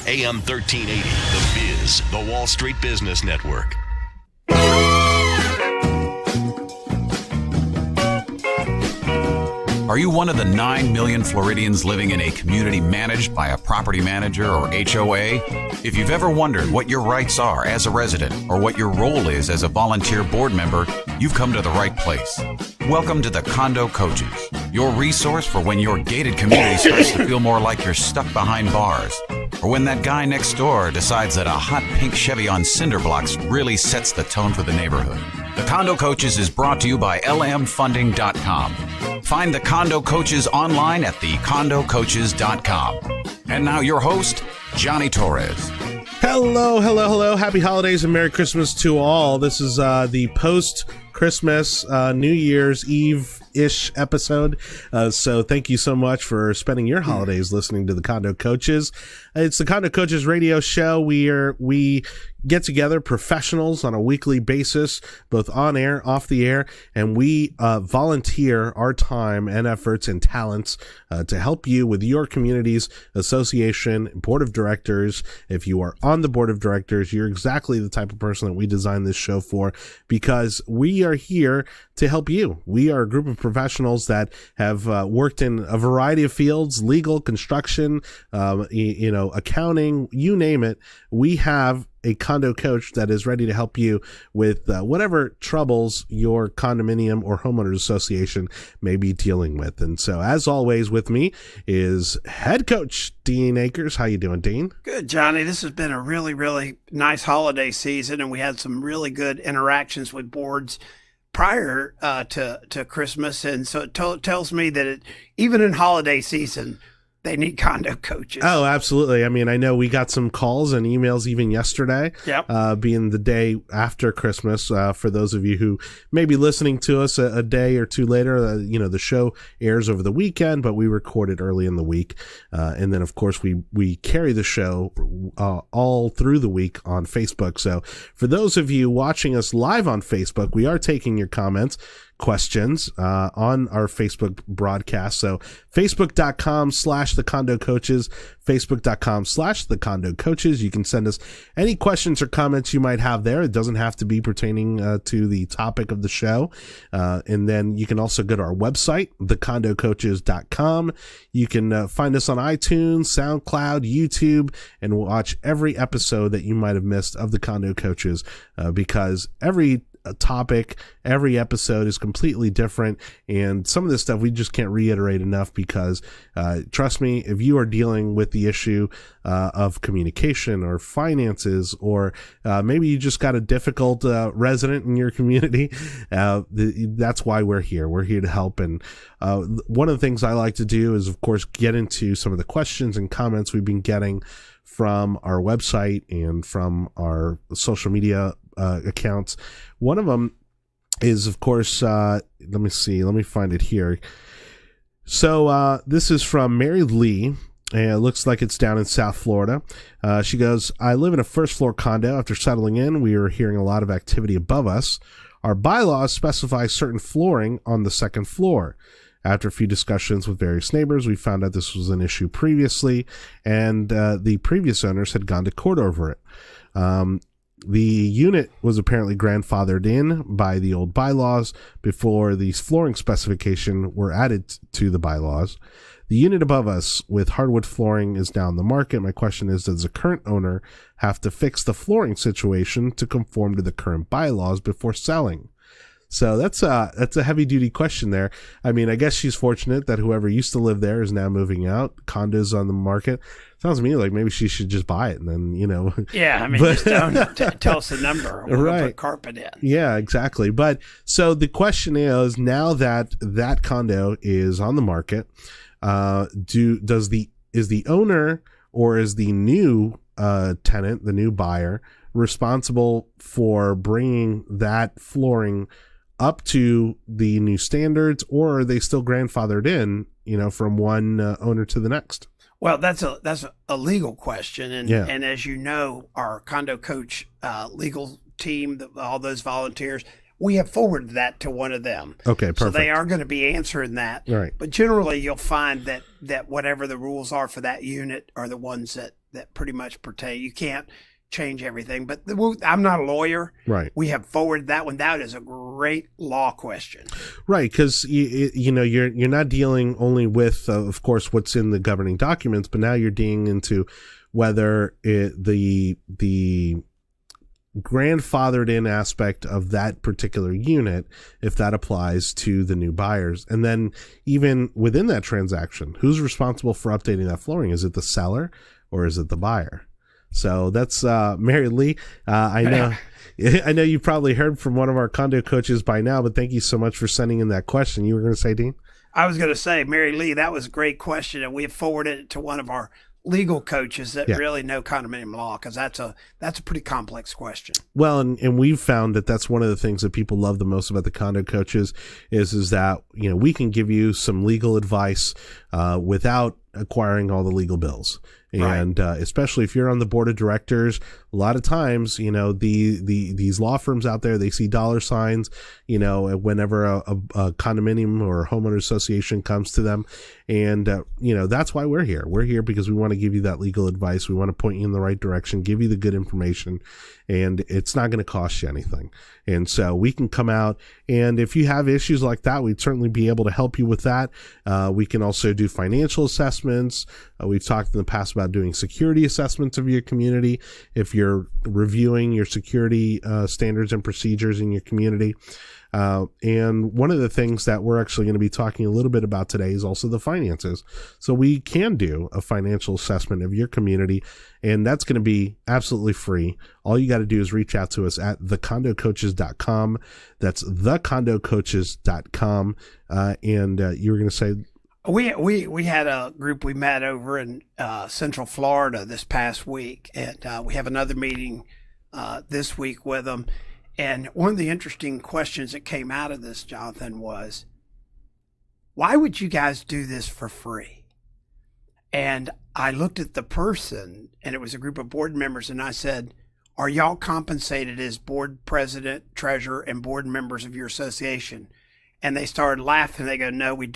AM 1380, The Biz, the Wall Street Business Network. Are you one of the 9 million Floridians living in a community managed by a property manager or HOA? If you've ever wondered what your rights are as a resident or what your role is as a volunteer board member, you've come to the right place. Welcome to the Condo Coaches, your resource for when your gated community starts to feel more like you're stuck behind bars, or when that guy next door decides that a hot pink Chevy on cinder blocks really sets the tone for the neighborhood. The Condo Coaches is brought to you by lmfunding.com. Find the Condo Coaches online at thecondocoaches.com. And now your host, Johnny Torres. Hello. Happy holidays and Merry Christmas to all. This is the post-Christmas, New Year's Eve-ish episode. So thank you so much for spending your holidays listening to the Condo Coaches. It's the Condo Coaches radio show. We get together professionals on a weekly basis, both on air, off the air, and we volunteer our time and efforts and talents to help you with your community's association, board of directors. If you are on the board of directors, you're exactly the type of person that we designed this show for, because we are here to help you. We are a group of professionals that have worked in a variety of fields: legal, construction, accounting, you name it. We have a condo coach that is ready to help you with whatever troubles your condominium or homeowners association may be dealing with. And so, as always, with me is head coach Dean Akers. How you doing, Dean? Good, Johnny. This has been a really, really nice holiday season, and we had some really good interactions with boards prior to Christmas. And so it tells me that even in holiday season, they need condo coaches. Oh, absolutely. I mean, I know we got some calls and emails even yesterday, being the day after Christmas. For those of you who may be listening to us a day or two later, the show airs over the weekend, but we record it early in the week. And then, of course, we carry the show all through the week on Facebook. So for those of you watching us live on Facebook, we are taking your comments, questions on our Facebook broadcast. So facebook.com/the Condo Coaches, facebook.com/the Condo Coaches. You can send us any questions or comments you might have there. It doesn't have to be pertaining to the topic of the show. And then you can also go to our website, thecondocoaches.com. You can find us on iTunes, SoundCloud, YouTube, and watch every episode that you might have missed of the Condo Coaches, because every topic, every episode is completely different, and some of this stuff we just can't reiterate enough, because trust me, if you are dealing with the issue of communication or finances, or maybe you just got a difficult resident in your community, that's why we're here. We're here to help. And one of the things I like to do is, of course, get into some of the questions and comments we've been getting from our website and from our social media accounts. One of them is, of course, let me find it here. So this is from Mary Lee, and it looks like it's down in South Florida. She goes, I live in a first floor condo. After settling in, we are hearing a lot of activity above us. Our bylaws specify certain flooring on the second floor. After a few discussions with various neighbors, we found out this was an issue previously, and the previous owners had gone to court over it. The unit was apparently grandfathered in by the old bylaws before the flooring specification were added to the bylaws. The unit above us with hardwood flooring is now on the market. My question is, does the current owner have to fix the flooring situation to conform to the current bylaws before selling? So that's a heavy duty question there. I mean, I guess she's fortunate that whoever used to live there is now moving out. Condos on the market. Sounds to me like maybe she should just buy it and then, Yeah, I mean, just don't tell us the number. We'll right. Put carpet in. Yeah, exactly. But so the question is, now that that condo is on the market, is the owner or is the new tenant, the new buyer, responsible for bringing that flooring up to the new standards, or are they still grandfathered in, from one owner to the next? Well, that's a legal question, and as you know, our condo coach legal team, all those volunteers, we have forwarded that to one of them. Okay, perfect. So they are going to be answering that. Right. But generally, you'll find that whatever the rules are for that unit are the ones that pretty much pertain. You can't change everything, but I'm not a lawyer. Right. We have forwarded that one. That is a great law question. Right, because you're not dealing only with, of course, what's in the governing documents, but now you're dealing into whether the grandfathered in aspect of that particular unit, if that applies to the new buyers. And then even within that transaction, who's responsible for updating that flooring? Is it the seller or is it the buyer? So that's Mary Lee. I know you probably heard from one of our condo coaches by now, but thank you so much for sending in that question. You were going to say, Dean? I was going to say, Mary Lee, that was a great question, and we have forwarded it to one of our legal coaches that really know condominium law, because that's a pretty complex question. Well, and we've found that that's one of the things that people love the most about the condo coaches is that we can give you some legal advice without acquiring all the legal bills. And especially if you're on the board of directors, a lot of times, these law firms out there, they see dollar signs, whenever a condominium or homeowner association comes to them. And, that's why we're here. We're here because we want to give you that legal advice. We want to point you in the right direction, give you the good information, and it's not going to cost you anything. And so we can come out, and if you have issues like that, we'd certainly be able to help you with that. We can also do financial assessments. We've talked in the past about doing security assessments of your community if you're reviewing your security standards and procedures in your community. And one of the things that we're actually going to be talking a little bit about today is also the finances. So we can do a financial assessment of your community, and that's going to be absolutely free. All you got to do is reach out to us at thecondocoaches.com. That's thecondocoaches.com. And you were going to say... We had a group we met over in Central Florida this past week, and we have another meeting this week with them. And one of the interesting questions that came out of this, Jonathan, was, why would you guys do this for free? And I looked at the person, and it was a group of board members, and I said, are y'all compensated as board president, treasurer, and board members of your association? And they started laughing. They go, no, we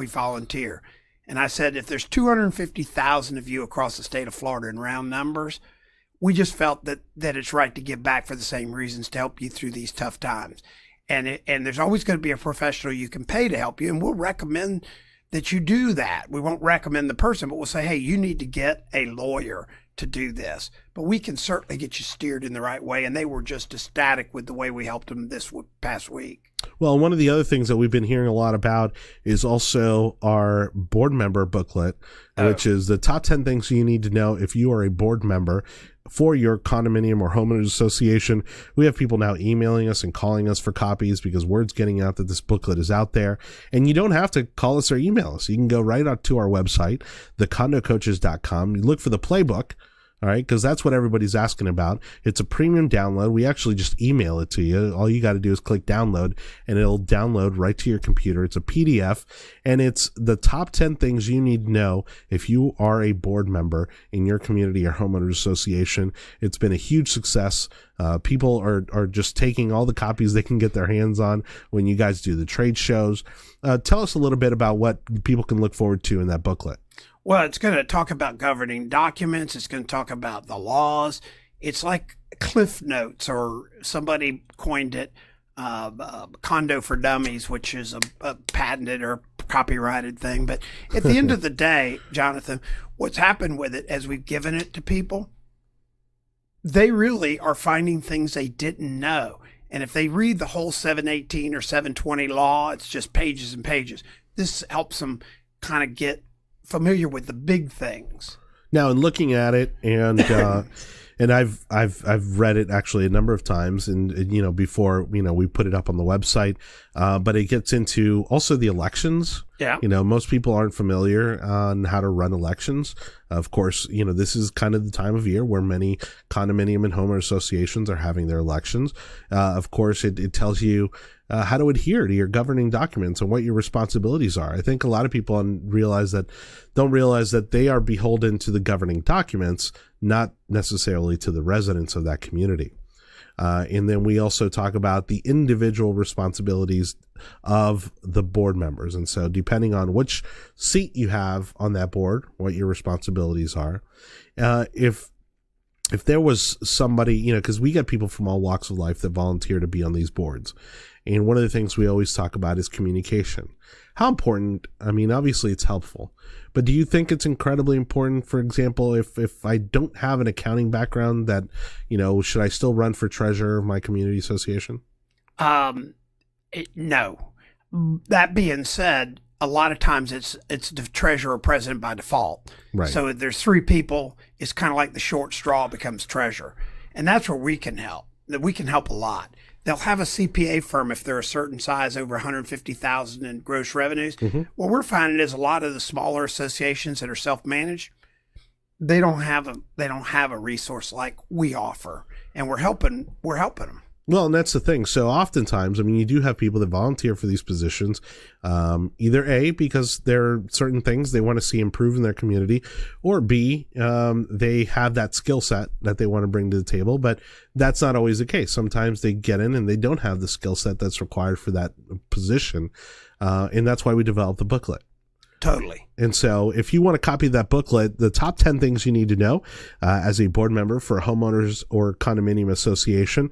volunteer. And I said, if there's 250,000 of you across the state of Florida in round numbers, we just felt that it's right to give back for the same reasons, to help you through these tough times. And there's always going to be a professional you can pay to help you, and we'll recommend that you do that. We won't recommend the person, but we'll say, hey, you need to get a lawyer to do this. But we can certainly get you steered in the right way, and they were just ecstatic with the way we helped them this past week. Well, one of the other things that we've been hearing a lot about is also our board member booklet, which is the top 10 things you need to know if you are a board member for your condominium or homeowners association. We have people now emailing us and calling us for copies because word's getting out that this booklet is out there. And you don't have to call us or email us. You can go right out to our website, thecondocoaches.com. You look for the playbook. All right, because that's what everybody's asking about. It's a premium download. We actually just email it to you. All you got to do is click download, and it'll download right to your computer. It's a PDF, and it's the top 10 things you need to know if you are a board member in your community or homeowners association. It's been a huge success. People are just taking all the copies they can get their hands on when you guys do the trade shows. Tell us a little bit about what people can look forward to in that booklet. Well, it's going to talk about governing documents. It's going to talk about the laws. It's like Cliff Notes, or somebody coined it, Condo for Dummies, which is a patented or copyrighted thing. But at the end of the day, Jonathan, what's happened with it as we've given it to people, they really are finding things they didn't know. And if they read the whole 718 or 720 law, it's just pages and pages. This helps them kind of get familiar with the big things. Now, in looking at it, and and I've read it actually a number of times, and before we put it up on the website, but it gets into also the elections. Yeah. Most people aren't familiar on how to run elections. Of course, this is kind of the time of year where many condominium and homeowner associations are having their elections. Of course, it tells you how to adhere to your governing documents and what your responsibilities are. I think a lot of people don't realize that they are beholden to the governing documents, not necessarily to the residents of that community. And then we also talk about the individual responsibilities of the board members. And so depending on which seat you have on that board, what your responsibilities are, if there was somebody, you know, because we get people from all walks of life that volunteer to be on these boards. And one of the things we always talk about is communication. How important, I mean, obviously it's helpful, but do you think it's incredibly important, for example, if I don't have an accounting background, that, you know, should I still run for treasurer of my community association? No. That being said, a lot of times it's the treasurer or president by default. Right. So if there's three people, it's kind of like the short straw becomes treasurer. And that's where we can help. We can help a lot. They'll have a CPA firm if they're a certain size, over $150,000 in gross revenues. Mm-hmm. What we're finding is a lot of the smaller associations that are self-managed, they don't have a resource like we offer, and we're helping them. Well, and that's the thing. So oftentimes, I mean, you do have people that volunteer for these positions, either A, because there are certain things they want to see improve in their community, or B, they have that skill set that they want to bring to the table, but that's not always the case. Sometimes they get in and they don't have the skill set that's required for that position, and that's why we developed the booklet. Totally. And so if you want to copy that booklet, the top 10 things you need to know as a board member for a homeowners or condominium association,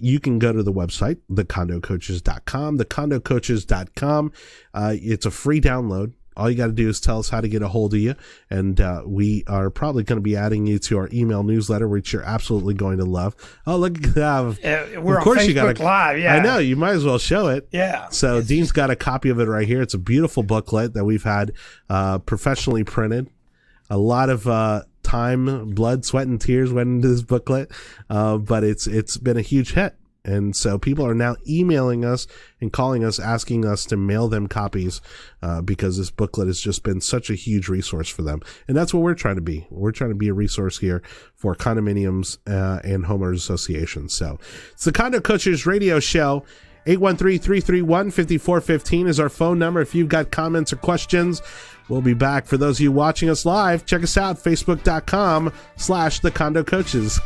you can go to the website, thecondocoaches.com, thecondocoaches.com. It's a free download. All you got to do is tell us how to get a hold of you, and we are probably going to be adding you to our email newsletter, which you're absolutely going to love. Oh, look at that. We're of course on Facebook you got Live, yeah. I know, you might as well show it. Yeah. So Dean's got a copy of it right here. It's a beautiful booklet that we've had professionally printed. A lot of time, blood, sweat, and tears went into this booklet, but it's been a huge hit. And so people are now emailing us and calling us, asking us to mail them copies because this booklet has just been such a huge resource for them. And that's what we're trying to be. We're trying to be a resource here for condominiums and homeowners associations. So it's the Condo Coaches radio show. 813-331-5415 is our phone number. If you've got comments or questions, we'll be back. For those of you watching us live, check us out, facebook.com/the Condo Coaches.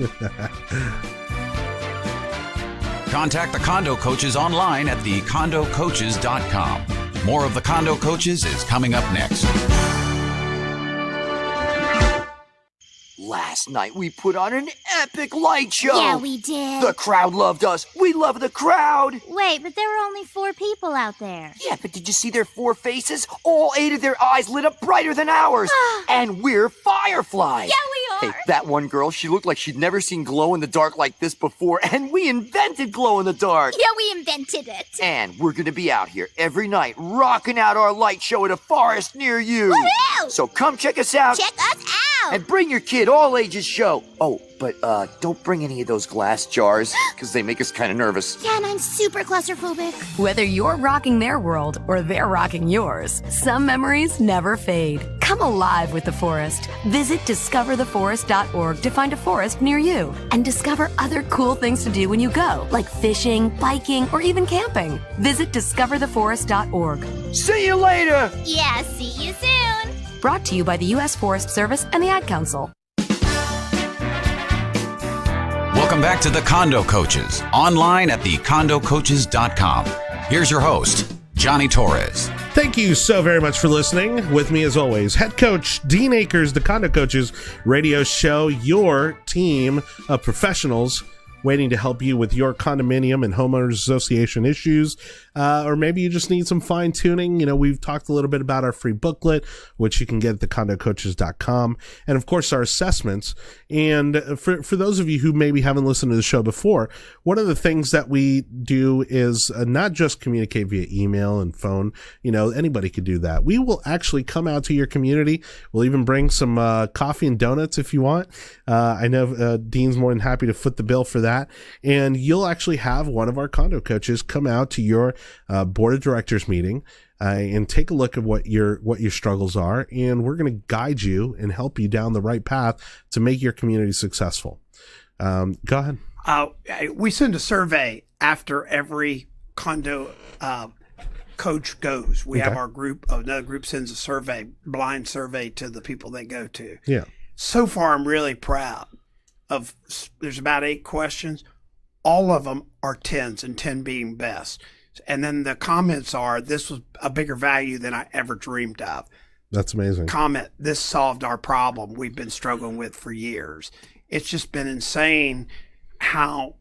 Contact the Condo Coaches online at thecondocoaches.com. More of the Condo Coaches is coming up next. Last night we put on an epic light show. Yeah, we did. The crowd loved us. We love the crowd. Wait, but there were only 4 people out there. Yeah, but did you see their 4 faces? All 8 of their eyes lit up brighter than ours. And we're fireflies. Yeah, we are. Hey, that one girl, she looked like she'd never seen glow in the dark like this before, and we invented glow in the dark. Yeah, we invented it. And we're gonna be out here every night, rocking out our light show at a forest near you. Woohoo! So come check us out. Check us out. And bring your kid, all ages show. Oh, but don't bring any of those glass jars, because they make us kind of nervous. Yeah, and I'm super claustrophobic. Whether you're rocking their world or they're rocking yours, some memories never fade. Come alive with the forest. Visit discovertheforest.org to find a forest near you and discover other cool things to do when you go, like fishing, biking, or even camping. Visit discovertheforest.org. See you later! Yeah, see you soon. Brought to you by the U.S. Forest Service and the Ad Council. Welcome back to the Condo Coaches, online at thecondocoaches.com. Here's your host, Johnny Torres. Thank you so very much for listening. With me, as always, head coach Dean Akers, the Condo Coaches radio show, your team of professionals waiting to help you with your condominium and homeowners association issues, or maybe you just need some fine tuning. You know, we've talked a little bit about our free booklet, which you can get at thecondocoaches.com, and of course our assessments. And for those of you who maybe haven't listened to the show before, one of the things that we do is not just communicate via email and phone. You know, anybody could do that. We will actually come out to your community. We'll even bring some coffee and donuts if you want. I know Dean's more than happy to foot the bill for that. And you'll actually have one of our condo coaches come out to your board of directors meeting and take a look at what your struggles are. And we're going to guide you and help you down the right path to make your community successful. Go ahead. We send a survey after every condo coach goes. We have our group, another group sends a survey, blind survey to the people they go to. Yeah. So far, I'm really proud there's about 8 questions. All of them are 10s, and 10 being best. And then the comments are, this was a bigger value than I ever dreamed of. That's amazing. Comment, this solved our problem we've been struggling with for years. It's just been insane how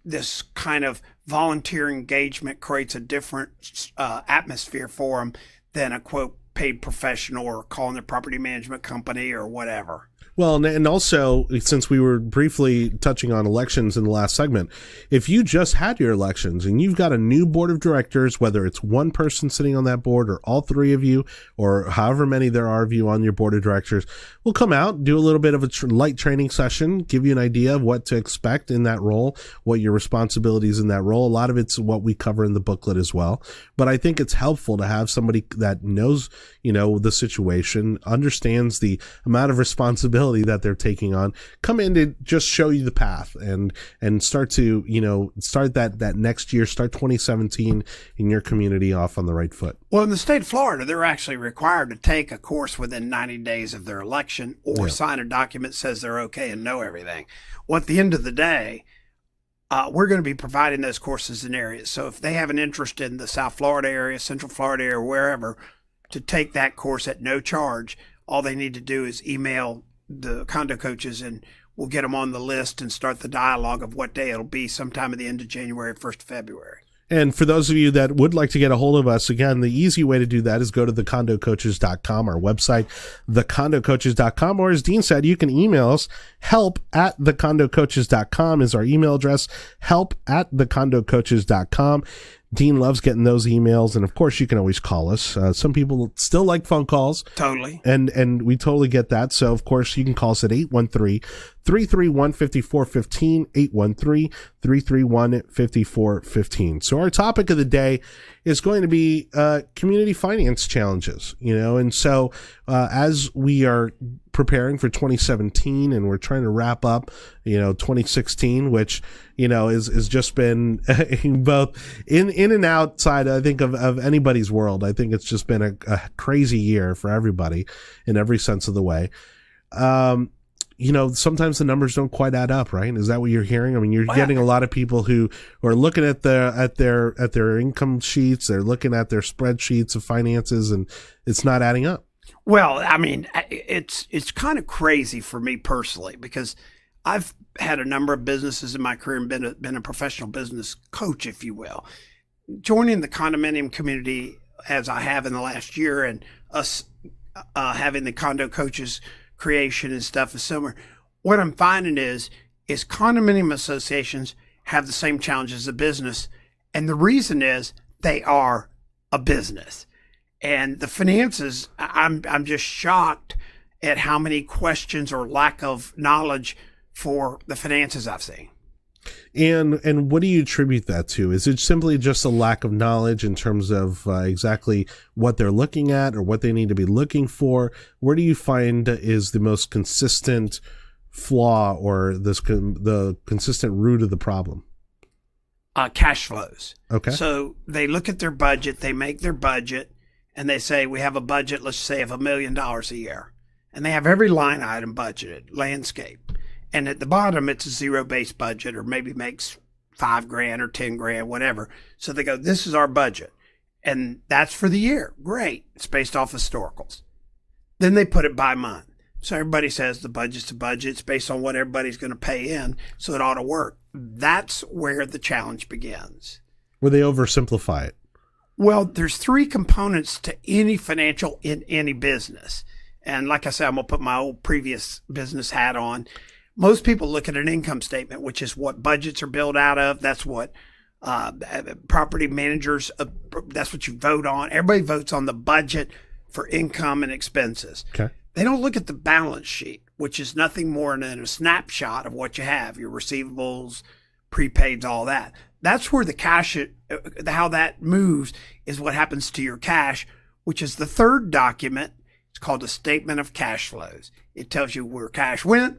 this kind of volunteer engagement creates a different atmosphere for them than a, quote, paid professional or calling their property management company or whatever. Well, and also, since we were briefly touching on elections in the last segment, if you just had your elections and you've got a new board of directors, whether it's one person sitting on that board or all three of you or however many there are of you on your board of directors, we'll come out, do a little bit of a light training session, give you an idea of what to expect in that role, what your responsibilities in that role. A lot of it's what we cover in the booklet as well. But I think it's helpful to have somebody that knows, the situation, understands the amount of responsibility that they're taking on, come in to just show you the path and start to, start that next year, start 2017 in your community off on the right foot. Well, in the state of Florida, they're actually required to take a course within 90 days of their election or sign a document that says they're okay and know everything. Well, at the end of the day, we're going to be providing those courses in areas. So if they have an interest in the South Florida area, Central Florida area, wherever, to take that course at no charge, all they need to do is email the Condo Coaches and we'll get them on the list and start the dialogue of what day it'll be, sometime at the end of January, 1st of February. And for those of you that would like to get a hold of us, again, the easy way to do that is go to thecondocoaches.com, our website, thecondocoaches.com, or as Dean said, you can email us. help@thecondocoaches.com is our email address, help@thecondocoaches.com. Dean loves getting those emails, and of course you can always call us. Some people still like phone calls. Totally. And we totally get that. So of course you can call us at 813-331-5415, 813-331-5415. So our topic of the day is going to be community finance challenges, and so as we are preparing for 2017 and we're trying to wrap up 2016, which is just been both in and outside, I think, of anybody's world. I think it's just been a crazy year for everybody in every sense of the way. Sometimes the numbers don't quite add up, right? Is that what you're hearing? I mean, you're getting a lot of people who are looking at their income sheets, they're looking at their spreadsheets of finances, and it's not adding up. Well, I mean, it's kind of crazy for me personally, because I've had a number of businesses in my career and been a professional business coach, if you will. Joining the condominium community as I have in the last year, and us having the Condo Coaches creation and stuff is similar. What I'm finding is condominium associations have the same challenges as a business, and the reason is they are a business. And the finances, I'm just shocked at how many questions or lack of knowledge for the finances I've seen. And what do you attribute that to? Is it simply just a lack of knowledge in terms of exactly what they're looking at or what they need to be looking for? Where do you find is the most consistent flaw or the consistent root of the problem? Cash flows. Okay. So they look at their budget, they make their budget, and they say, we have a budget, let's say, of $1 million a year. And they have every line item budgeted, landscape. And at the bottom, it's a zero-based budget, or maybe makes $5,000 or $10,000, whatever. So they go, this is our budget. And that's for the year. Great. It's based off historicals. Then they put it by month. So everybody says the budget's a budget. It's based on what everybody's going to pay in, so it ought to work. That's where the challenge begins. Where they oversimplify it. Well, there's three components to any financial in any business. And like I said, I'm going to put my old previous business hat on. Most people look at an income statement, which is what budgets are built out of. That's what property managers, that's what you vote on. Everybody votes on the budget for income and expenses. Okay. They don't look at the balance sheet, which is nothing more than a snapshot of what you have, your receivables, prepaids, all that. That's where the cash, how that moves is what happens to your cash, which is the third document. It's called a statement of cash flows. It tells you where cash went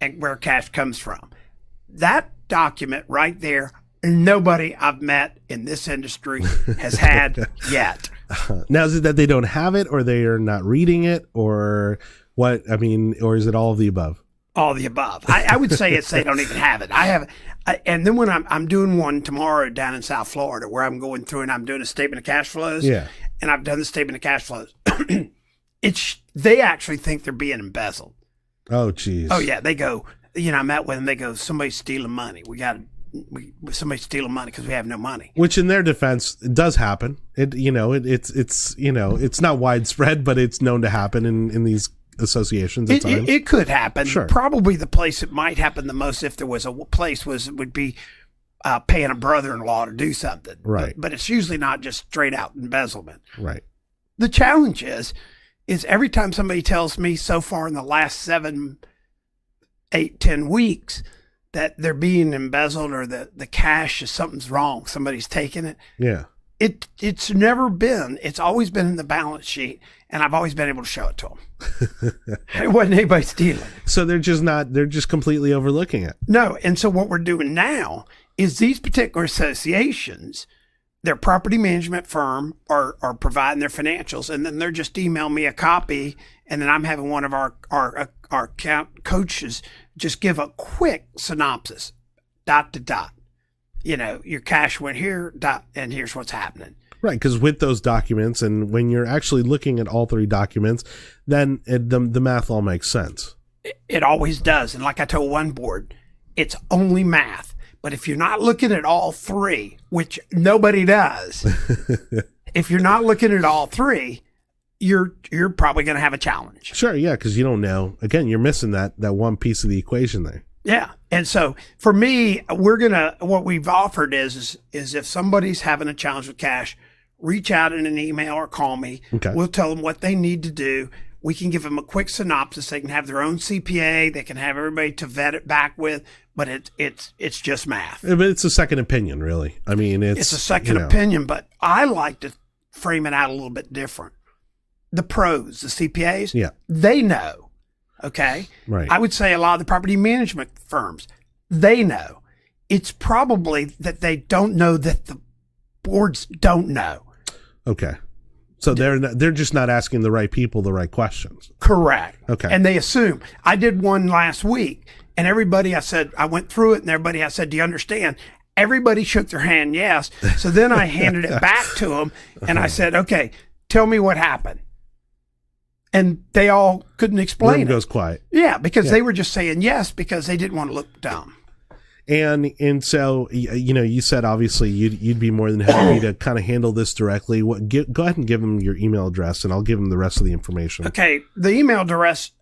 and where cash comes from. That document right there, nobody I've met in this industry has had yet. Now, is it that they don't have it, or they are not reading it, or what? I mean, or is it all of the above? All the above. I would say it's they don't even have it. And then when I'm doing one tomorrow down in South Florida, where I'm going through and I'm doing a statement of cash flows. Yeah. And I've done the statement of cash flows. They actually think they're being embezzled. Oh, geez. Oh yeah, they go. I met with them. They go, somebody's stealing money. Somebody's stealing money because we have no money. Which, in their defense, it does happen. It's not widespread, but it's known to happen in these associations at times. It could happen. Sure. Probably the place it might happen the most, if there was a place, would be paying a brother-in-law to do something. Right. But it's usually not just straight out embezzlement. Right. The challenge is every time somebody tells me so far in the last 7, 8, 10 weeks that they're being embezzled or the cash is something's wrong, somebody's taking it. Yeah. It's never been. It's always been in the balance sheet, and I've always been able to show it to them. It wasn't anybody stealing. So they're just completely overlooking it. No, and so what we're doing now is these particular associations, their property management firm are providing their financials, and then they're just emailing me a copy, and then I'm having one of our account coaches just give a quick synopsis, dot to dot. Your cash went here, and here's what's happening. Right, because with those documents, and when you're actually looking at all 3 documents, then the math all makes sense. It always does. And like I told one board, it's only math. But if you're not looking at all 3, which nobody does, if you're not looking at all 3, you're probably going to have a challenge. Sure, yeah, because you don't know. Again, you're missing that one piece of the equation there. Yeah. And so for me, what we've offered is if somebody's having a challenge with cash, reach out in an email or call me. Okay. We'll tell them what they need to do. We can give them a quick synopsis. They can have their own CPA. They can have everybody to vet it back with, but it's just math. But it's a second opinion, really. I mean, it's a second opinion, but I like to frame it out a little bit different. The pros, the CPAs, yeah, they know. Okay. Right. I would say a lot of the property management firms, they know. It's probably that they don't know that the boards don't know. Okay. So they're just not asking the right people the right questions. Correct. Okay. And they assume. I did one last week, and everybody, I went through it, and everybody, I said, do you understand? Everybody shook their hand, yes. So then I handed it back to them, and I said, okay, tell me what happened. And they all couldn't explain it. Room goes quiet. Yeah, because they were just saying yes because they didn't want to look dumb. And so, you said obviously you'd be more than happy to kind of handle this directly. Go ahead and give them your email address, and I'll give them the rest of the information. Okay. The email address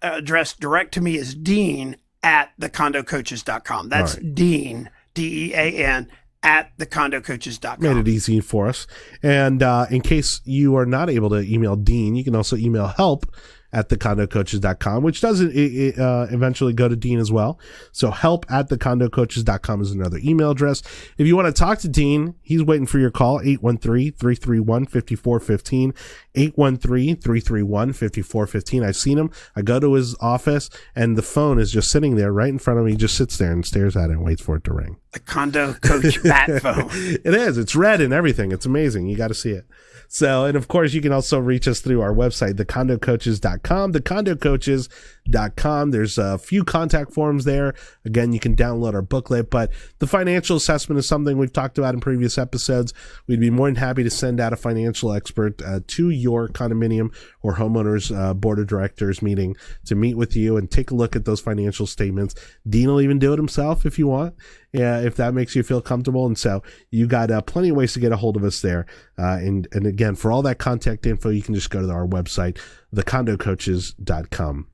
direct to me is dean@thecondocoaches.com. That's right. Dean, DEAN, at thecondocoaches.com. Made it easy for us. And in case you are not able to email Dean, you can also email help@thecondocoaches.com, which does eventually go to Dean as well. So help@thecondocoaches.com is another email address. If you want to talk to Dean, he's waiting for your call, 813-331-5415, 813-331-5415. I've seen him. I go to his office, and the phone is just sitting there right in front of me. He just sits there and stares at it and waits for it to ring. The Condo Coach bat phone. It is. It's red and everything. It's amazing. You got to see it. So, and of course, you can also reach us through our website, thecondocoaches.com, thecondocoaches.com. There's a few contact forms there. Again, you can download our booklet, but the financial assessment is something we've talked about in previous episodes. We'd be more than happy to send out a financial expert to your condominium or homeowners board of directors meeting to meet with you and take a look at those financial statements. Dean will even do it himself if you want. Yeah, if that makes you feel comfortable. And so you got plenty of ways to get a hold of us there. And again, for all that contact info, you can just go to our website, thecondocoaches.com.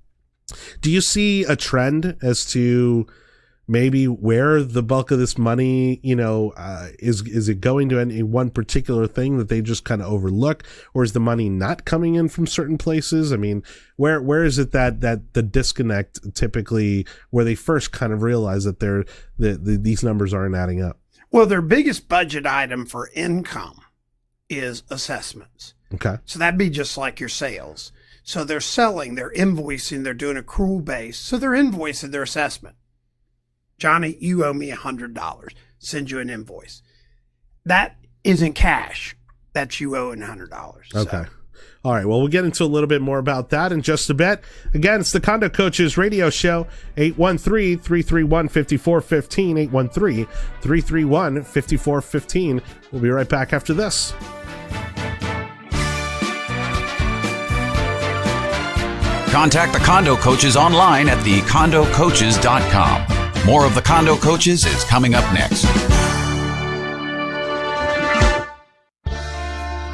Do you see a trend as to maybe where the bulk of this money, is it going to any one particular thing that they just kind of overlook, or is the money not coming in from certain places? I mean, where is it that the disconnect typically, where they first kind of realize that these numbers aren't adding up? Well, their biggest budget item for income is assessments. Okay. So that'd be just like your sales. So they're selling, they're invoicing, they're doing accrual base. So they're invoicing their assessment. Johnny, you owe me $100. Send you an invoice. That isn't cash. That's you owing $100. Okay. All right, well, we'll get into a little bit more about that in just a bit. Again, it's the Condo Coaches radio show, 813-331-5415, 813-331-5415. We'll be right back after this. Contact the Condo Coaches online at thecondocoaches.com. More of the Condo Coaches is coming up next.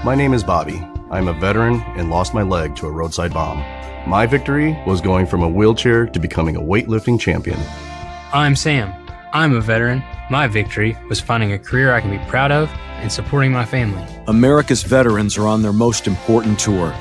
My name is Bobby. I'm a veteran and lost my leg to a roadside bomb. My victory was going from a wheelchair to becoming a weightlifting champion. I'm Sam. I'm a veteran. My victory was finding a career I can be proud of and supporting my family. America's veterans are on their most important tour,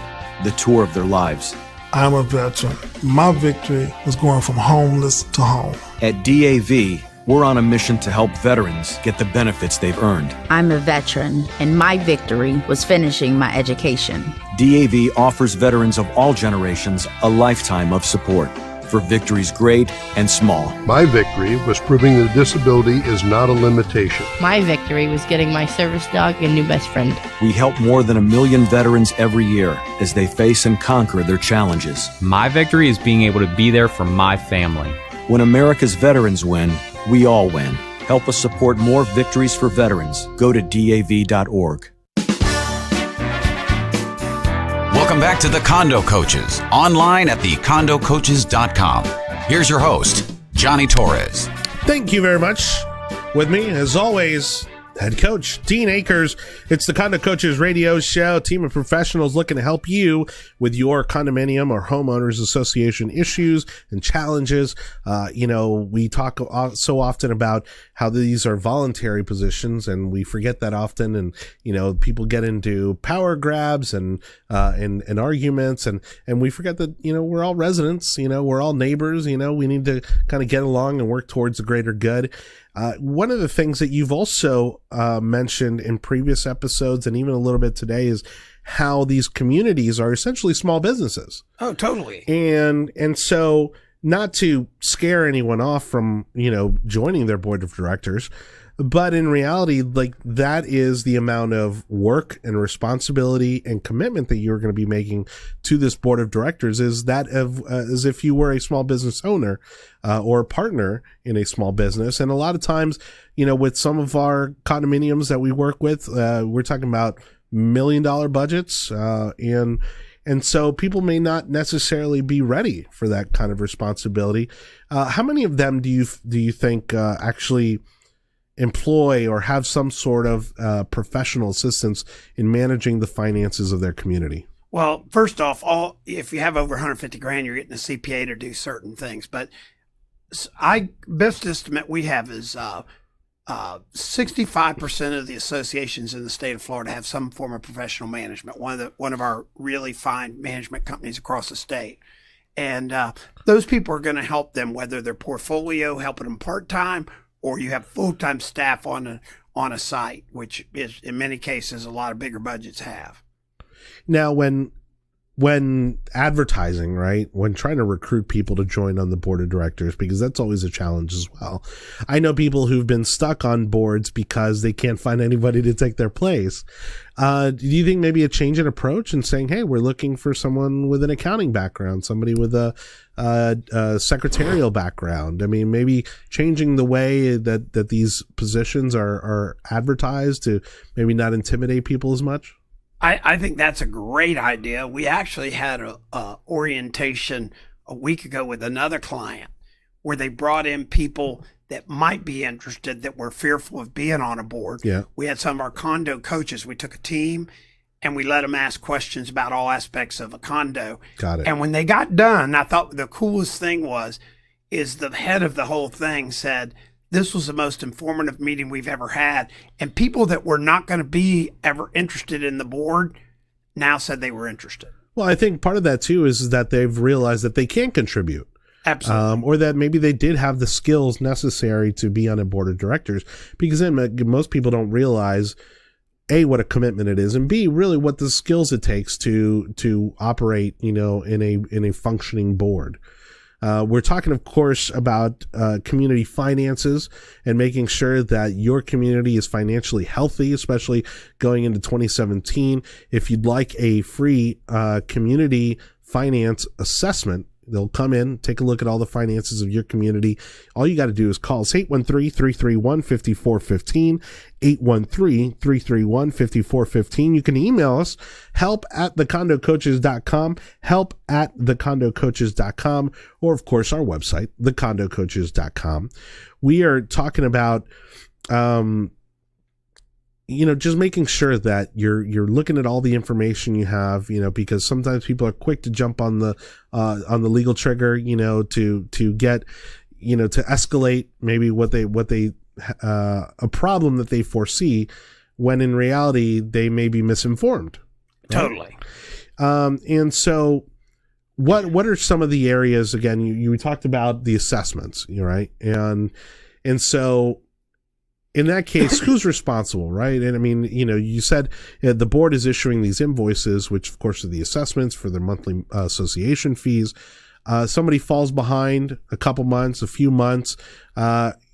the tour of their lives. I'm a veteran. My victory was going from homeless to home. At DAV, we're on a mission to help veterans get the benefits they've earned. I'm a veteran, and my victory was finishing my education. DAV offers veterans of all generations a lifetime of support for victories great and small. My victory was proving that disability is not a limitation. My victory was getting my service dog a new best friend. We help more than 1 million veterans every year as they face and conquer their challenges. My victory is being able to be there for my family. When America's veterans win, we all win. Help us support more victories for veterans. Go to DAV.org. Welcome back to the Condo Coaches, online at thecondocoaches.com. Here's your host, Johnny Torres. Thank you very much. With me, as always, head coach Dean Akers. It's the Condo Coaches radio show, team of professionals looking to help you with your condominium or homeowners association issues and challenges. We talk so often about how these are voluntary positions, and we forget that often. And people get into power grabs and arguments, and we forget that we're all residents. We're all neighbors. We need to kind of get along and work towards the greater good. One of the things that you've also mentioned in previous episodes and even a little bit today is how these communities are essentially small businesses. Oh, totally. And so, not to scare anyone off from, joining their board of directors, but in reality, like, that is the amount of work and responsibility and commitment that you're going to be making to this board of directors is that of as if you were a small business owner or a partner in a small business. And a lot of times, with some of our condominiums that we work with, we're talking about $1 million budgets, and so people may not necessarily be ready for that kind of responsibility. How many of them do you think actually employ or have some sort of professional assistance in managing the finances of their community? Well, first off, if you have over 150 grand, you're getting a CPA to do certain things. But best estimate we have is 65% of the associations in the state of Florida have some form of professional management. One of our really fine management companies across the state. And those people are going to help them, whether their portfolio, helping them part-time, or you have full-time staff on a site, which is in many cases a lot of bigger budgets have. Now, when advertising, right, when trying to recruit people to join on the board of directors, because that's always a challenge as well. I know people who've been stuck on boards because they can't find anybody to take their place. Do you think maybe a change in approach and saying, hey, we're looking for someone with an accounting background, somebody with a secretarial background? I mean, maybe changing the way that these positions are advertised to maybe not intimidate people as much? I think that's a great idea. We actually had a orientation a week ago with another client where they brought in people that might be interested that were fearful of being on a board. Yeah. We had some of our condo coaches. We took a team and we let them ask questions about all aspects of a condo. Got it. And when they got done, I thought the coolest thing is the head of the whole thing said, this was the most informative meeting we've ever had. And people that were not going to be ever interested in the board now said they were interested. Well, I think part of that, too, is that they've realized that they can contribute. Absolutely. Or that maybe they did have the skills necessary to be on a board of directors. Because then most people don't realize, A, what a commitment it is, and B, really what the skills it takes to operate, in a functioning board. We're talking, of course, about community finances and making sure that your community is financially healthy, especially going into 2017. If you'd like a free community finance assessment, they'll come in, take a look at all the finances of your community. All you got to do is call us 813-331-5415, 813-331-5415. You can email us, help@thecondocoaches.com, help@thecondocoaches.com, or of course our website, thecondocoaches.com. We are talking about, just making sure that you're looking at all the information you have, because sometimes people are quick to jump on the legal trigger, to get, to escalate maybe what they a problem that they foresee, when in reality they may be misinformed. Right? Totally. And so what are some of the areas, again, you talked about the assessments, right? And so in that case, who's responsible, right? And I mean, you said the board is issuing these invoices, which of course are the assessments for their monthly association fees. Somebody falls behind a couple months, a few months.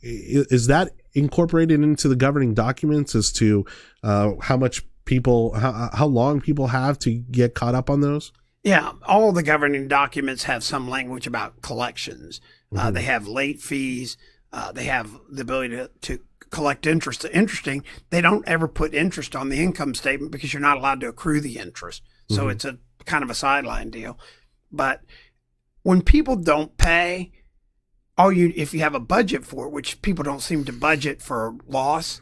Is that incorporated into the governing documents as to how long people have to get caught up on those? Yeah, all the governing documents have some language about collections. They have late fees. They have the ability to collect interest. Interesting, they don't ever put interest on the income statement because you're not allowed to accrue the interest. So it's a kind of a sideline deal. But when people don't pay, if you have a budget for it, which people don't seem to budget for loss,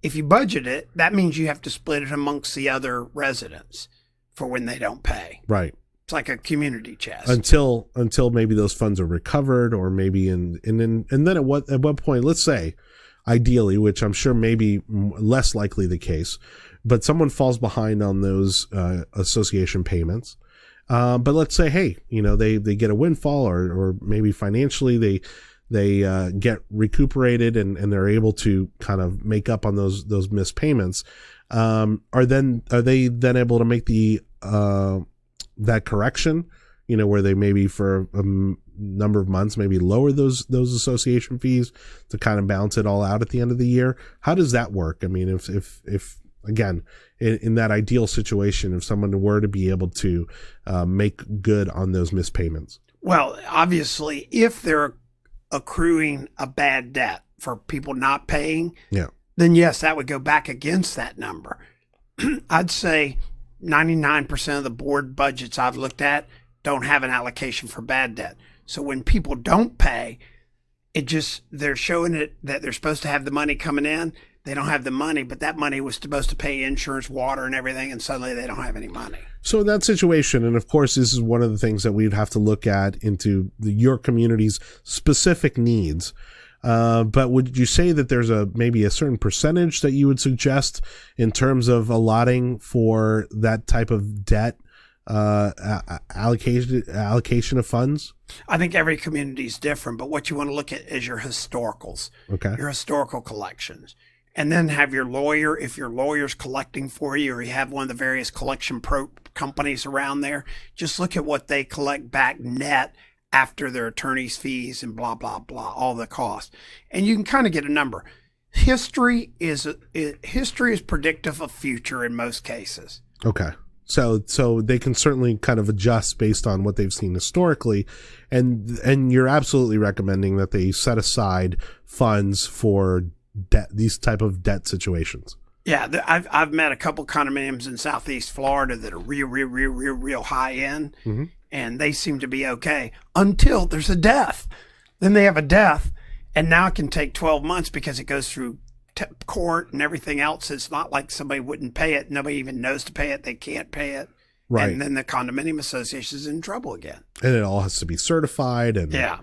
if you budget it, that means you have to split it amongst the other residents for when they don't pay. Right. It's like a community chest. Until maybe those funds are recovered, or maybe and then at what point, let's say, ideally, which I'm sure may be less likely the case, but someone falls behind on those association payments. But let's say, hey, they get a windfall, or maybe financially they get recuperated and they're able to kind of make up on those missed payments. Are they then able to make the that correction? Where they maybe for a number of months maybe lower those association fees to kind of balance it all out at the end of the year. How does that work? I mean, if again, in that ideal situation, if someone were to be able to make good on those missed payments? Well, obviously, if they're accruing a bad debt for people not paying, then yes, that would go back against that number. I'd say 99% of the board budgets I've looked at don't have an allocation for bad debt. So when people don't pay, they're showing it that they're supposed to have the money coming in. They don't have the money, but that money was supposed to pay insurance, water, and everything, and suddenly they don't have any money. So in that situation, and of course, this is one of the things that we'd have to look at into your community's specific needs. But would you say that there's maybe a certain percentage that you would suggest in terms of allotting for that type of debt allocation of funds? I think every community is different, but what you want to look at is your historicals, your historical collections. And then have your lawyer, if your lawyer's collecting for you, or you have one of the various collection companies around there, just look at what they collect back net after their attorney's fees and blah, blah, blah, all the costs. And you can kind of get a number. History is predictive of future in most cases. Okay. So they can certainly kind of adjust based on what they've seen historically. And you're absolutely recommending that they set aside funds for debt, these type of debt situations. Yeah, I've met a couple condominiums in Southeast Florida that are real high end, and they seem to be okay until there's a death. Then they have a death, and now it can take 12 months because it goes through court and everything else. It's not like somebody wouldn't pay it. Nobody even knows to pay it. They can't pay it. Right. And then the condominium association is in trouble again. And it all has to be certified. And yeah.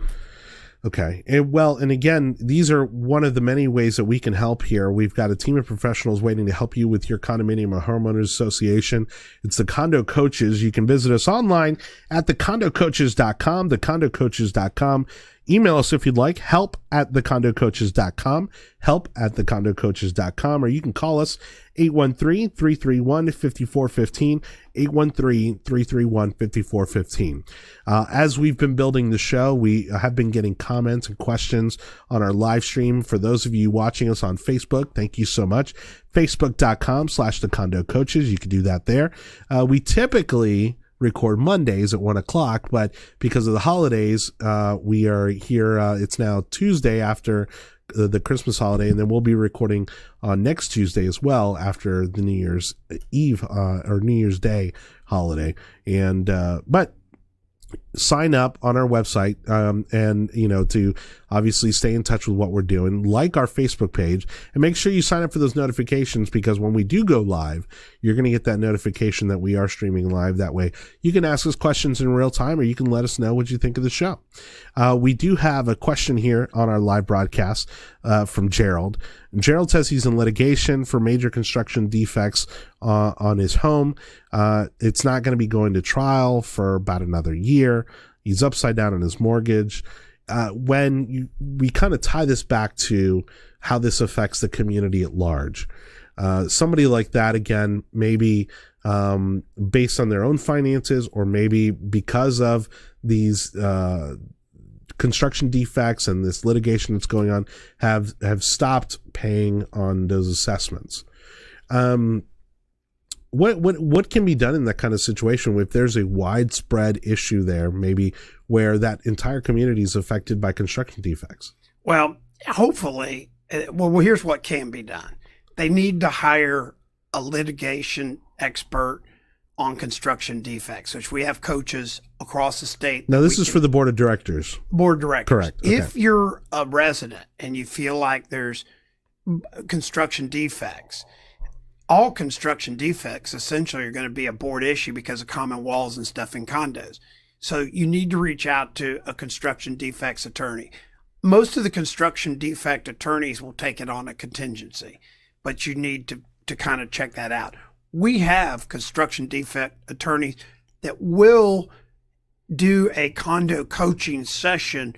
Okay. And again, these are one of the many ways that we can help here. We've got a team of professionals waiting to help you with your condominium or homeowners association. It's the Condo Coaches. You can visit us online at thecondocoaches.com, thecondocoaches.com. Email us if you'd like, help@thecondocoaches.com, help@thecondocoaches.com, or you can call us 813-331-5415, 813-331-5415. As we've been building the show, we have been getting comments and questions on our live stream. For those of you watching us on Facebook, thank you so much. Facebook.com/thecondocoaches. You can do that there. We typically record Mondays at 1:00, but because of the holidays, we are here. It's now Tuesday after the Christmas holiday, and then we'll be recording on next Tuesday as well after the New Year's Eve or New Year's Day holiday. And but sign up on our website, and to obviously stay in touch with what we're doing. Like our Facebook page, and make sure you sign up for those notifications, because when we do go live, you're going to get that notification that we are streaming live. That way you can ask us questions in real time, or you can let us know what you think of the show. We do have a question here on our live broadcast from Gerald. And Gerald says he's in litigation for major construction defects on his home. It's not going to be going to trial for about another year. He's upside down on his mortgage. We kind of tie this back to how this affects the community at large. Somebody like that, again, maybe based on their own finances, or maybe because of these construction defects and this litigation that's going on, have stopped paying on those assessments. What can be done in that kind of situation if there's a widespread issue there, maybe where that entire community is affected by construction defects? Well, hopefully, here's what can be done. They need to hire a litigation expert on construction defects, which we have coaches across the state. Now, this is for the board of directors. Board of directors. Correct. Okay. If you're a resident and you feel like there's construction defects, all construction defects essentially are going to be a board issue because of common walls and stuff in condos. So you need to reach out to a construction defects attorney. Most of the construction defect attorneys will take it on a contingency, but you need to kind of check that out. We have construction defect attorneys that will do a condo coaching session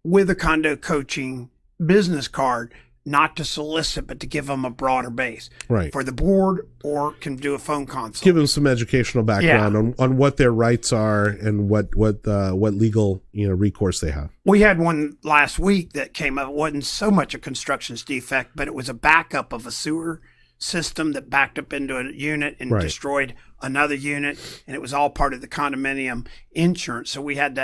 with a condo coaching business card, not to solicit, but to give them a broader base. Right. For the board, or can do a phone consult. Give them some educational background on what their rights are and what legal recourse they have. We had one last week that came up. It wasn't so much a construction defect, but it was a backup of a sewer system that backed up into a unit and destroyed another unit, and it was all part of the condominium insurance. So we had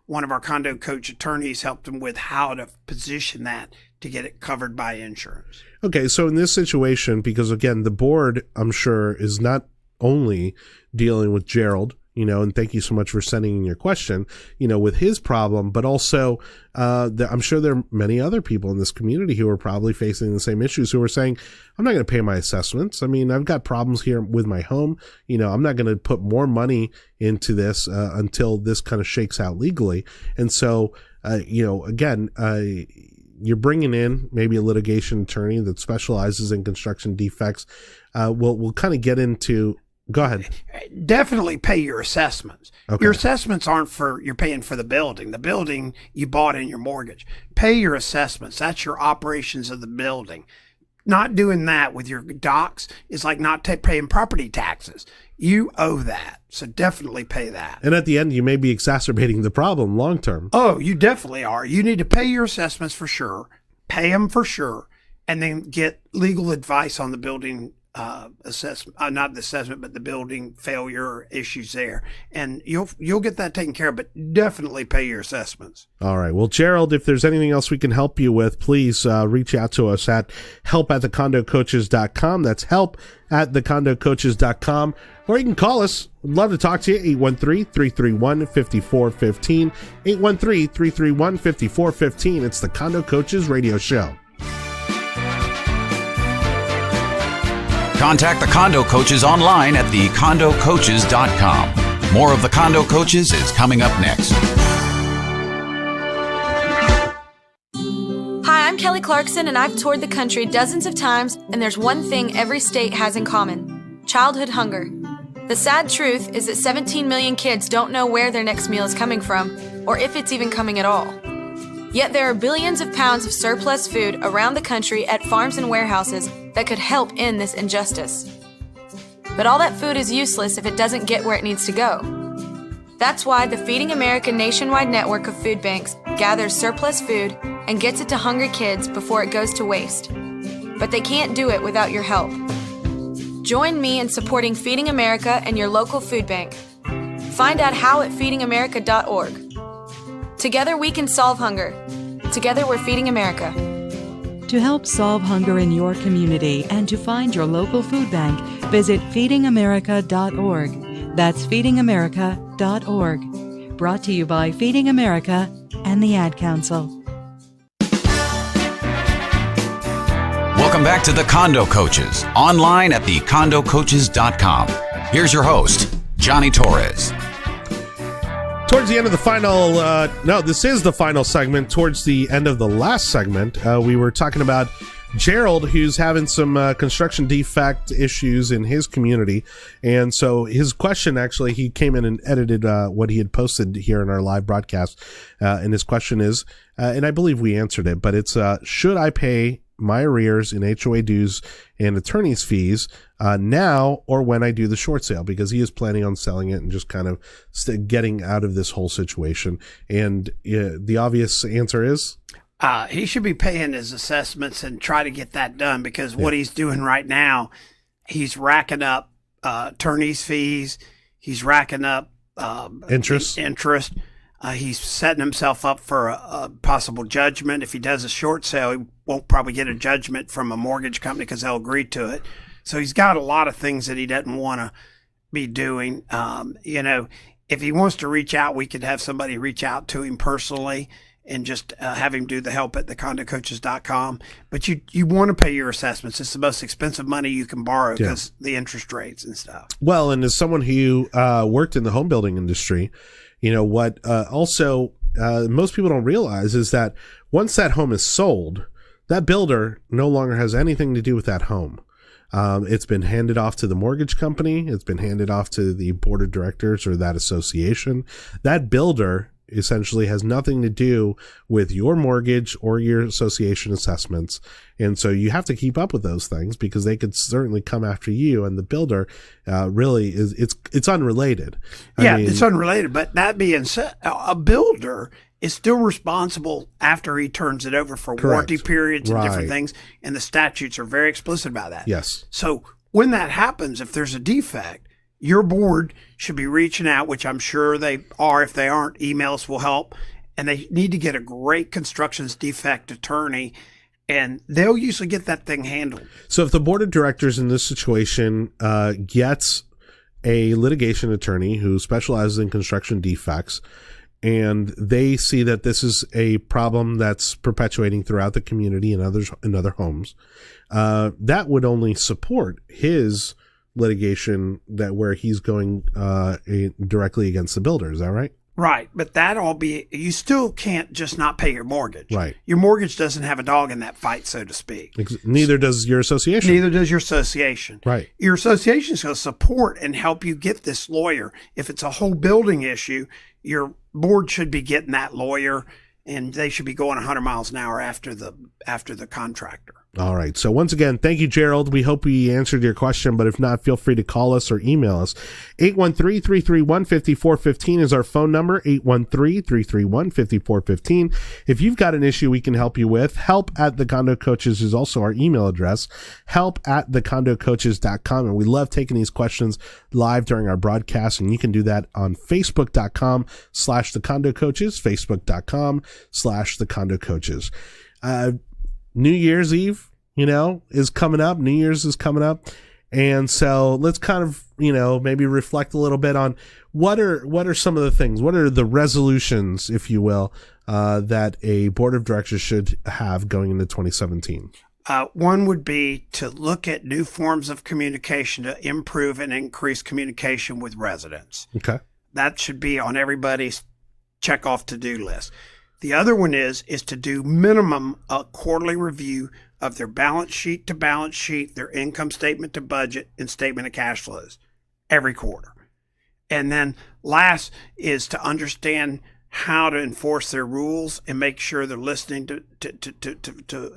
one of our condo coach attorneys helped them with how to position that to get it covered by insurance. Okay, so in this situation, because again, the board, I'm sure, is not only dealing with Gerald, and thank you so much for sending in your question, with his problem, but also I'm sure there are many other people in this community who are probably facing the same issues, who are saying, I'm not going to pay my assessments. I mean, I've got problems here with my home. I'm not going to put more money into this until this kind of shakes out legally. And so, again, you're bringing in maybe a litigation attorney that specializes in construction defects. We'll kind of get into. Go ahead. Definitely pay your assessments. Okay. Your assessments aren't you're paying for the building. The building you bought in your mortgage. Pay your assessments. That's your operations of the building. Not doing that with your docs is like not paying property taxes. You owe that. So definitely pay that. And at the end, you may be exacerbating the problem long term. Oh, you definitely are. You need to pay your assessments for sure. Pay them for sure. And then get legal advice on the building assessment, not the assessment, but the building failure issues there. And you'll get that taken care of, but definitely pay your assessments. All right. Well, Gerald, if there's anything else we can help you with, please reach out to us at help@thecondocoaches.com. That's help@thecondocoaches.com. Or you can call us. We'd love to talk to you. 813-331-5415. 813-331-5415. It's the Condo Coaches Radio Show. Contact the Condo Coaches online at thecondocoaches.com. More of the Condo Coaches is coming up next. Hi, I'm Kelly Clarkson, and I've toured the country dozens of times, and there's one thing every state has in common: childhood hunger. The sad truth is that 17 million kids don't know where their next meal is coming from, or if it's even coming at all. Yet there are billions of pounds of surplus food around the country at farms and warehouses that could help end this injustice. But all that food is useless if it doesn't get where it needs to go. That's why the Feeding America nationwide network of food banks gathers surplus food and gets it to hungry kids before it goes to waste. But they can't do it without your help. Join me in supporting Feeding America and your local food bank. Find out how at feedingamerica.org. Together we can solve hunger. Together we're Feeding America. To help solve hunger in your community and to find your local food bank, visit feedingamerica.org. That's feedingamerica.org. Brought to you by Feeding America and the Ad Council. Welcome back to the Condo Coaches, online at thecondocoaches.com. Here's your host, Johnny Torres. Towards the end of the final, this is the final segment. Towards the end of the last segment, we were talking about Gerald, who's having some construction defect issues in his community. And so his question, actually, he came in and edited what he had posted here in our live broadcast. And his question is, and I believe we answered it, but it's, should I pay my arrears in HOA dues and attorney's fees now or when I do the short sale? Because he is planning on selling it and just kind of getting out of this whole situation. And the obvious answer is he should be paying his assessments and try to get that done, because what he's doing right now, he's racking up attorney's fees, he's racking up interest. He's setting himself up for a possible judgment. If he does a short sale, he won't probably get a judgment from a mortgage company because they'll agree to it. So he's got a lot of things that he doesn't want to be doing. If he wants to reach out, we could have somebody reach out to him personally and just have him do the help at thecondocoaches.com. But you want to pay your assessments. It's the most expensive money you can borrow because the interest rates and stuff. Well, and as someone who worked in the home building industry, what also most people don't realize is that once that home is sold, that builder no longer has anything to do with that home. It's been handed off to the mortgage company. It's been handed off to the board of directors or that association. That builder essentially has nothing to do with your mortgage or your association assessments. And so you have to keep up with those things, because they could certainly come after you. And the builder really it's unrelated. It's unrelated. But that being said, a builder is still responsible after he turns it over for warranty periods and different things. And the statutes are very explicit about that. Yes. So when that happens, if there's a defect, your board should be reaching out, which I'm sure they are. If they aren't, emails will help. And they need to get a great constructions defect attorney, and they'll usually get that thing handled. So if the board of directors in this situation gets a litigation attorney who specializes in construction defects, and they see that this is a problem that's perpetuating throughout the community and other homes, that would only support his litigation where he's going directly against the builder. Is that right? Right. But you still can't just not pay your mortgage. Right. Your mortgage doesn't have a dog in that fight, so to speak. Neither does your association. Neither does your association. Right. Your association is going to support and help you get this lawyer. If it's a whole building issue, your board should be getting that lawyer, and they should be going 100 miles an hour after the contractor. All right. So once again, thank you, Gerald. We hope we answered your question, but if not, feel free to call us or email us. 813-331-5415 is our phone number, 813-331-5415. If you've got an issue we can help you with, help at the Condo Coaches is also our email address, help at thecondocoaches.com. And we love taking these questions live during our broadcast, and you can do that on facebook.com/thecondocoaches, facebook.com/thecondocoaches. New Year's Eve, is coming up. New Year's is coming up. And so let's kind of, maybe reflect a little bit on what are some of the things, what are the resolutions, if you will, that a board of directors should have going into 2017? One would be to look at new forms of communication to improve and increase communication with residents. Okay. That should be on everybody's check off to-do list. The other one is to do minimum a quarterly review of their balance sheet to balance sheet, their income statement to budget, and statement of cash flows every quarter. And then last is to understand how to enforce their rules and make sure they're listening to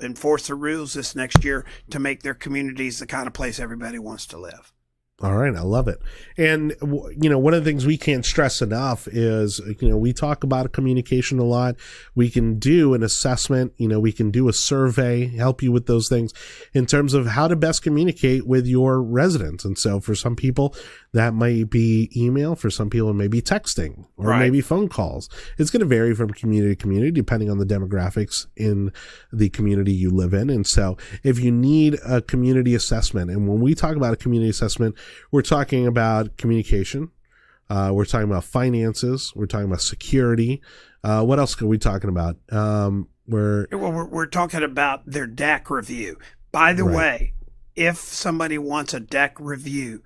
enforce the rules this next year to make their communities the kind of place everybody wants to live. All right. I love it. And, one of the things we can't stress enough is, we talk about communication a lot. We can do an assessment, we can do a survey, help you with those things in terms of how to best communicate with your residents. And so for some people, that might be email. For some people, it may be texting or maybe phone calls. It's going to vary from community to community, depending on the demographics in the community you live in. And so if you need a community assessment, and when we talk about a community assessment, we're talking about communication. We're talking about finances. We're talking about security. What else are we talking about? We're talking about their DAC review. By the way, if somebody wants a DAC review,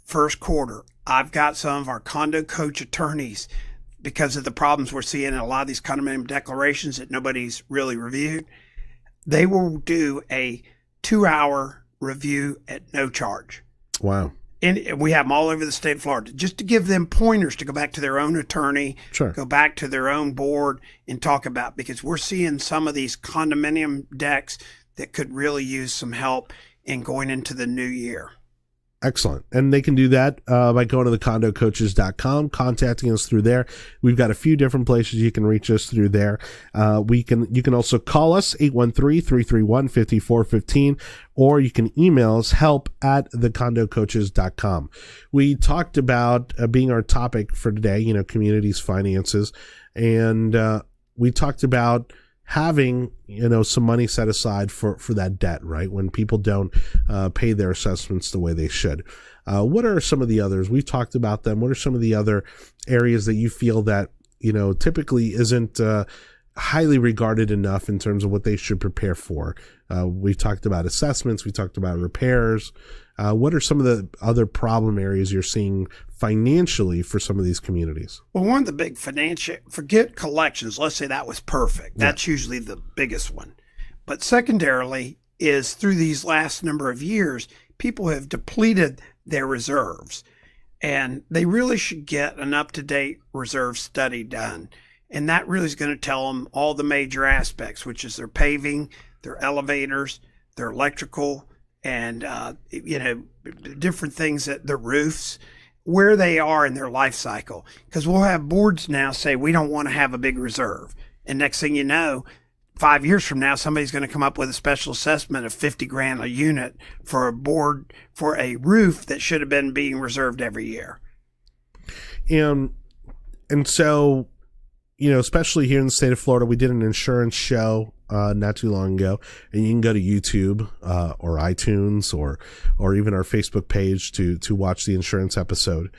first quarter, I've got some of our Condo Coach attorneys, because of the problems we're seeing in a lot of these condominium declarations that nobody's really reviewed. They will do a 2-hour review at no charge. Wow. And we have them all over the state of Florida, just to give them pointers to go back to their own attorney, go back to their own board and talk about, because we're seeing some of these condominium decks that could really use some help in going into the new year. Excellent. And they can do that by going to the condocoaches.com, contacting us through there. We've got a few different places you can reach us through there. You can also call us 813-331-5415, or you can email us help@thecondocoaches.com. We talked about being our topic for today, communities, finances, and we talked about having, some money set aside for that debt, right? When people don't pay their assessments the way they should. What are some of the others? We've talked about them. What are some of the other areas that you feel that, typically isn't highly regarded enough in terms of what they should prepare for? We've talked about assessments. We talked about repairs. What are some of the other problem areas you're seeing financially for some of these communities? Well, one of the big forget collections. Let's say that was perfect. That's usually the biggest one. But secondarily is, through these last number of years, people have depleted their reserves, and they really should get an up-to-date reserve study done. And that really is going to tell them all the major aspects, which is their paving, their elevators, their electrical, and, different things, that the roofs, where they are in their life cycle. Because we'll have boards now say, we don't want to have a big reserve. And next thing you know, 5 years from now, somebody's going to come up with a special assessment of $50,000 a unit for a board, for a roof that should have been being reserved every year. And so, especially here in the state of Florida, we did an insurance show not too long ago, and you can go to YouTube or iTunes or even our Facebook page to watch the insurance episode.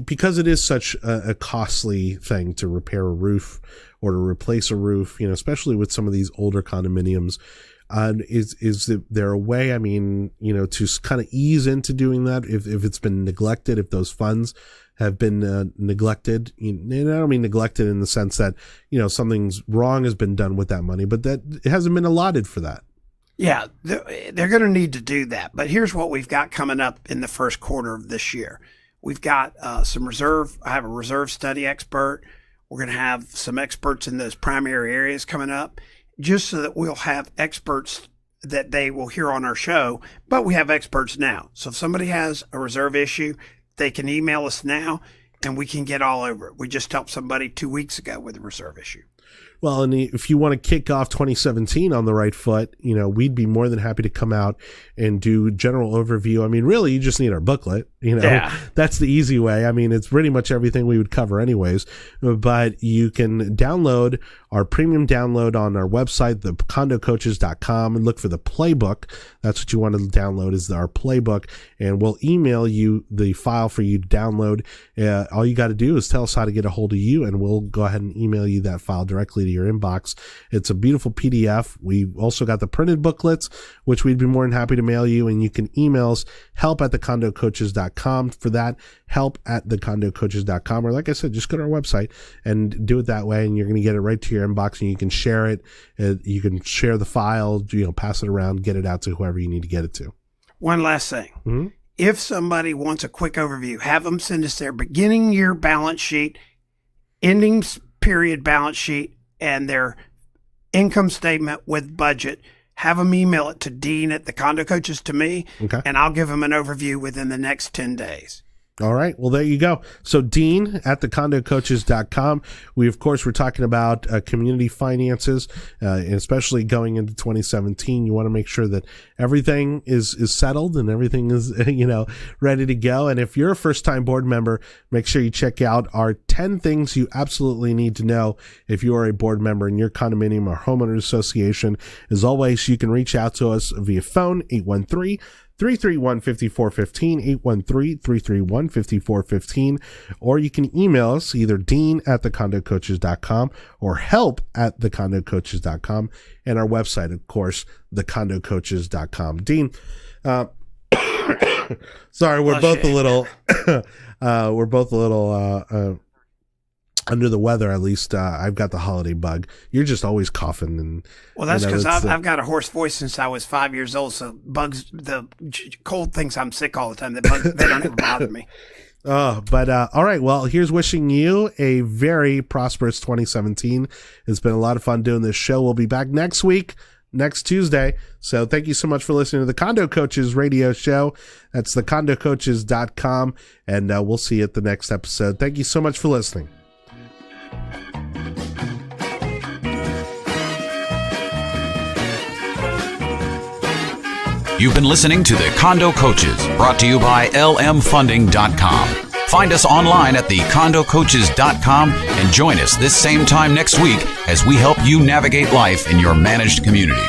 Because it is such a costly thing to repair a roof or to replace a roof, especially with some of these older condominiums, is there a way, to kind of ease into doing that if it's been neglected, if those funds have been neglected? And I don't mean neglected in the sense that, something's wrong has been done with that money, but that it hasn't been allotted for that. Yeah, they're going to need to do that. But here's what we've got coming up in the first quarter of this year. We've got some reserve. I have a reserve study expert. We're going to have some experts in those primary areas coming up, just so that we'll have experts that they will hear on our show. But we have experts now. So if somebody has a reserve issue, they can email us now, and we can get all over it. We just helped somebody 2 weeks ago with a reserve issue. Well, and if you want to kick off 2017 on the right foot, we'd be more than happy to come out and do general overview. Really, you just need our booklet. That's the easy way. It's pretty much everything we would cover anyways. But you can download our premium download on our website, thecondocoaches.com, and look for the playbook. That's what you want to download, is our playbook, and we'll email you the file for you to download. All you got to do is tell us how to get a hold of you, and we'll go ahead and email you that file directly to your inbox. It's a beautiful PDF. We've also got the printed booklets, which we'd be more than happy to mail you, and you can email us help@thecondocoaches.com for that, help@thecondocoaches.com, or like I said, just go to our website and do it that way, and you're going to get it right to your inbox, and you can share it. You can share the file, pass it around, get it out to whoever you need to get it to. One last thing. Mm-hmm. if somebody wants a quick overview, have them send us their beginning year balance sheet, ending period balance sheet, and their income statement with budget. Have them email it to Dean at the Condo Coaches to me, and I'll give them an overview within the next 10 days. All right. Well, there you go. So Dean at thecondocoaches.com. We, of course, we're talking about community finances, and especially going into 2017. You want to make sure that everything is settled and everything is, ready to go. And if you're a first-time board member, make sure you check out our 10 things you absolutely need to know if you are a board member in your condominium or homeowners association. As always, you can reach out to us via phone, 813-331-5415, 813-331-5415, or you can email us either Dean at thecondocoaches.com or help at thecondocoaches.com, and our website, of course, thecondocoaches.com. Dean, sorry, we're both a little under the weather. At least I've got the holiday bug. You're just always coughing, and well, that's because I've got a hoarse voice since I was 5 years old. So bugs, the cold thinks I'm sick all the time. The bugs, they don't ever bother me. But all right. Well, here's wishing you a very prosperous 2017. It's been a lot of fun doing this show. We'll be back next week, next Tuesday. So thank you so much for listening to the Condo Coaches radio show. That's thecondocoaches.com, and we'll see you at the next episode. Thank you so much for listening. You've been listening to the Condo Coaches, brought to you by lmfunding.com. Find us online at thecondocoaches.com and join us this same time next week as we help you navigate life in your managed community.